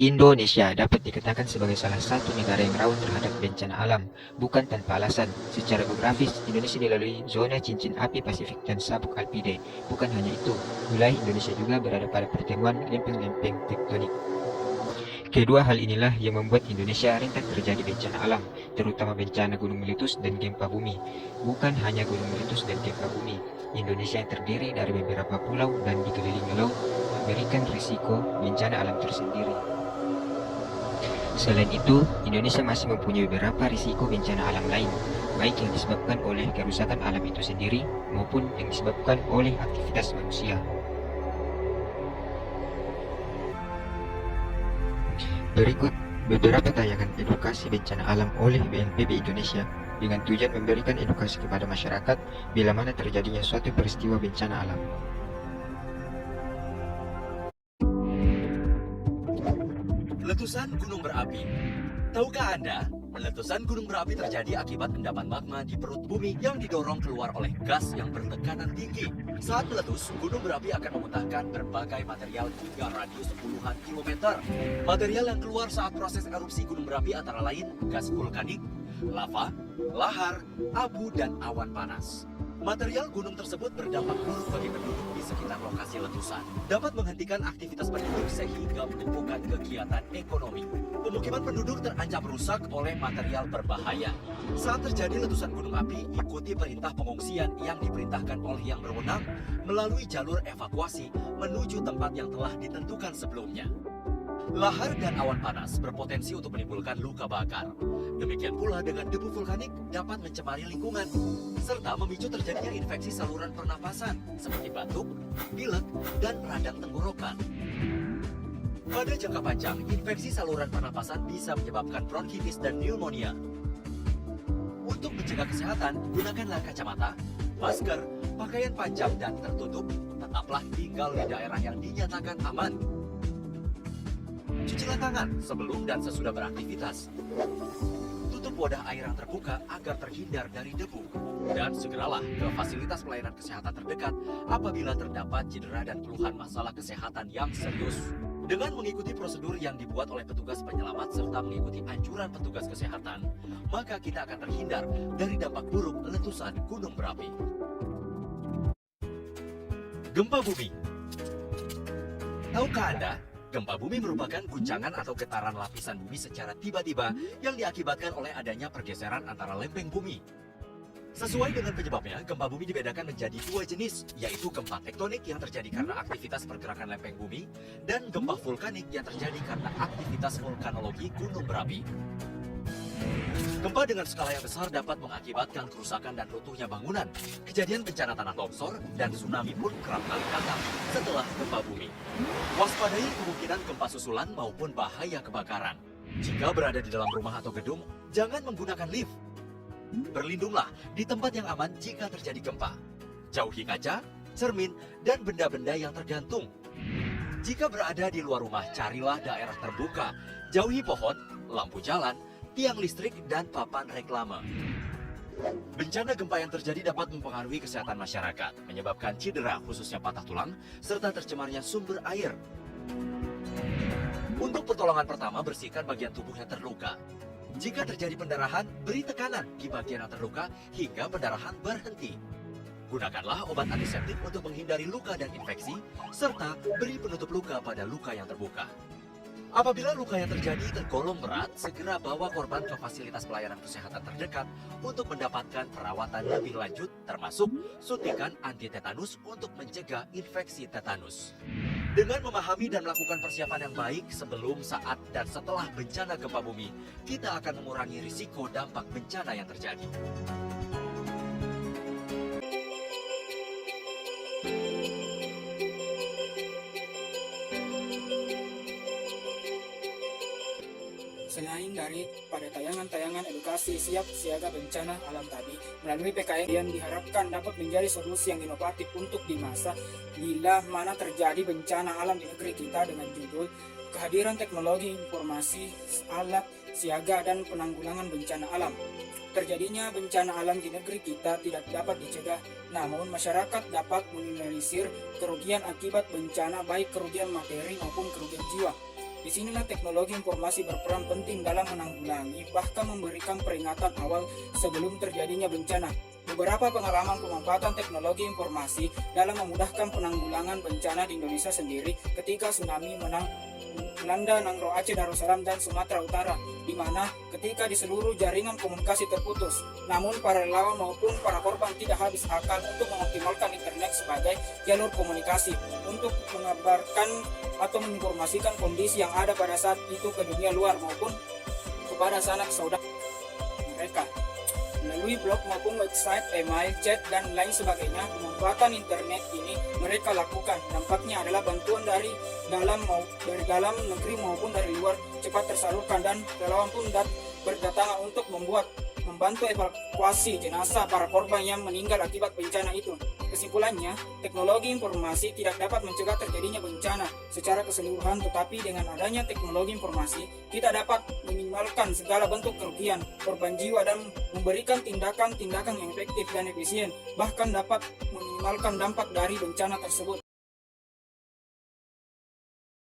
Indonesia dapat dikatakan sebagai salah satu negara yang rawan terhadap bencana alam, bukan tanpa alasan. Secara geografis, Indonesia dilalui zona cincin api Pasifik dan sabuk alpide. Bukan hanya itu, wilayah Indonesia juga berada pada pertemuan lempeng-lempeng tektonik. Kedua hal inilah yang membuat Indonesia rentan terjadi bencana alam, terutama bencana gunung meletus dan gempa bumi. Bukan hanya gunung meletus dan gempa bumi, Indonesia yang terdiri dari beberapa pulau dan dikelilingi laut memberikan risiko bencana alam tersendiri. Selain itu, Indonesia masih mempunyai beberapa risiko bencana alam lain, baik yang disebabkan oleh kerusakan alam itu sendiri maupun yang disebabkan oleh aktivitas manusia. Berikut beberapa tayangan edukasi bencana alam oleh BNPB Indonesia dengan tujuan memberikan edukasi kepada masyarakat bila mana terjadinya suatu peristiwa bencana alam. Letusan gunung berapi. Tahukah Anda, letusan gunung berapi terjadi akibat endapan magma di perut bumi yang didorong keluar oleh gas yang bertekanan tinggi. Saat meletus, gunung berapi akan memuntahkan berbagai material hingga radius puluhan kilometer. Material yang keluar saat proses erupsi gunung berapi antara lain gas vulkanik, lava, lahar, abu, dan awan panas. Material gunung tersebut berdampak buruk bagi penduduk di sekitar lokasi letusan. Dapat menghentikan aktivitas penduduk sehingga menumpukan kegiatan ekonomi. Pemukiman penduduk terancam rusak oleh material berbahaya. Saat terjadi letusan gunung api, ikuti perintah pengungsian yang diperintahkan oleh yang berwenang melalui jalur evakuasi menuju tempat yang telah ditentukan sebelumnya. Lahar dan awan panas berpotensi untuk menimbulkan luka bakar. Demikian pula dengan debu vulkanik dapat mencemari lingkungan, serta memicu terjadinya infeksi saluran pernapasan seperti batuk, pilek, dan radang tenggorokan. Pada jangka panjang, infeksi saluran pernapasan bisa menyebabkan bronkitis dan pneumonia. Untuk mencegah kesehatan, gunakanlah kacamata, masker, pakaian panjang dan tertutup. Tetaplah tinggal di daerah yang dinyatakan aman. Cucilah tangan sebelum dan sesudah beraktivitas. Tutup wadah air yang terbuka agar terhindar dari debu. Dan segeralah ke fasilitas pelayanan kesehatan terdekat apabila terdapat cedera dan keluhan masalah kesehatan yang serius. Dengan mengikuti prosedur yang dibuat oleh petugas penyelamat serta mengikuti anjuran petugas kesehatan, maka kita akan terhindar dari dampak buruk letusan gunung berapi. Gempa bumi. Tahukah Anda? Gempa bumi merupakan guncangan atau getaran lapisan bumi secara tiba-tiba yang diakibatkan oleh adanya pergeseran antara lempeng bumi. Sesuai dengan penyebabnya, gempa bumi dibedakan menjadi dua jenis, yaitu gempa tektonik yang terjadi karena aktivitas pergerakan lempeng bumi dan gempa vulkanik yang terjadi karena aktivitas vulkanologi gunung berapi. Gempa dengan skala yang besar dapat mengakibatkan kerusakan dan runtuhnya bangunan. Kejadian bencana tanah longsor dan tsunami pun kerap kali datang setelah gempa bumi. Waspadai kemungkinan gempa susulan maupun bahaya kebakaran. Jika berada di dalam rumah atau gedung, jangan menggunakan lift. Berlindunglah di tempat yang aman jika terjadi gempa. Jauhi kaca, cermin, dan benda-benda yang tergantung. Jika berada di luar rumah, carilah daerah terbuka. Jauhi pohon, lampu jalan, tiang listrik, dan papan reklame. Bencana gempa yang terjadi dapat mempengaruhi kesehatan masyarakat, menyebabkan cedera khususnya patah tulang, serta tercemarnya sumber air. Untuk pertolongan pertama, bersihkan bagian tubuh yang terluka. Jika terjadi pendarahan, beri tekanan di bagian yang terluka hingga pendarahan berhenti. Gunakanlah obat antiseptik untuk menghindari luka dan infeksi, serta beri penutup luka pada luka yang terbuka. Apabila luka yang terjadi tergolong berat, segera bawa korban ke fasilitas pelayanan kesehatan terdekat untuk mendapatkan perawatan lebih lanjut, termasuk suntikan anti tetanus untuk mencegah infeksi tetanus. Dengan memahami dan melakukan persiapan yang baik sebelum, saat, dan setelah bencana gempa bumi, kita akan mengurangi risiko dampak bencana yang terjadi. Selain dari pada tayangan-tayangan edukasi siap siaga bencana alam tadi, melalui PKN yang diharapkan dapat menjadi solusi yang inovatif untuk di masa bila mana terjadi bencana alam di negeri kita dengan judul Kehadiran Teknologi Informasi Alat Siaga dan Penanggulangan Bencana Alam. Terjadinya bencana alam di negeri kita tidak dapat dicegah, namun masyarakat dapat meminimalisir kerugian akibat bencana baik kerugian materi maupun kerugian jiwa. Disinilah teknologi informasi berperan penting dalam menanggulangi, bahkan memberikan peringatan awal sebelum terjadinya bencana. Beberapa pengalaman pemanfaatan teknologi informasi dalam memudahkan penanggulangan bencana di Indonesia sendiri ketika tsunami melanda Nangro, Aceh, Darussalam, dan Sumatera Utara, di mana ketika di seluruh jaringan komunikasi terputus. Namun para relawan maupun para korban tidak habis akal untuk mengoptimalkan internet sebagai jalur komunikasi untuk mengabarkan atau menginformasikan kondisi yang ada pada saat itu ke dunia luar maupun kepada sanak saudara mereka. Melalui blog maupun website, email, chat, dan lain sebagainya, pemanfaatan internet ini mereka lakukan. Dampaknya adalah bantuan dari dalam negeri maupun dari luar cepat tersalurkan, dan relawan pun berdatangan untuk membantu evakuasi jenazah para korban yang meninggal akibat bencana itu. Kesimpulannya, teknologi informasi tidak dapat mencegah terjadinya bencana secara keseluruhan, tetapi dengan adanya teknologi informasi, kita dapat meminimalkan segala bentuk kerugian, korban jiwa, dan memberikan tindakan-tindakan yang efektif dan efisien, bahkan dapat meminimalkan dampak dari bencana tersebut.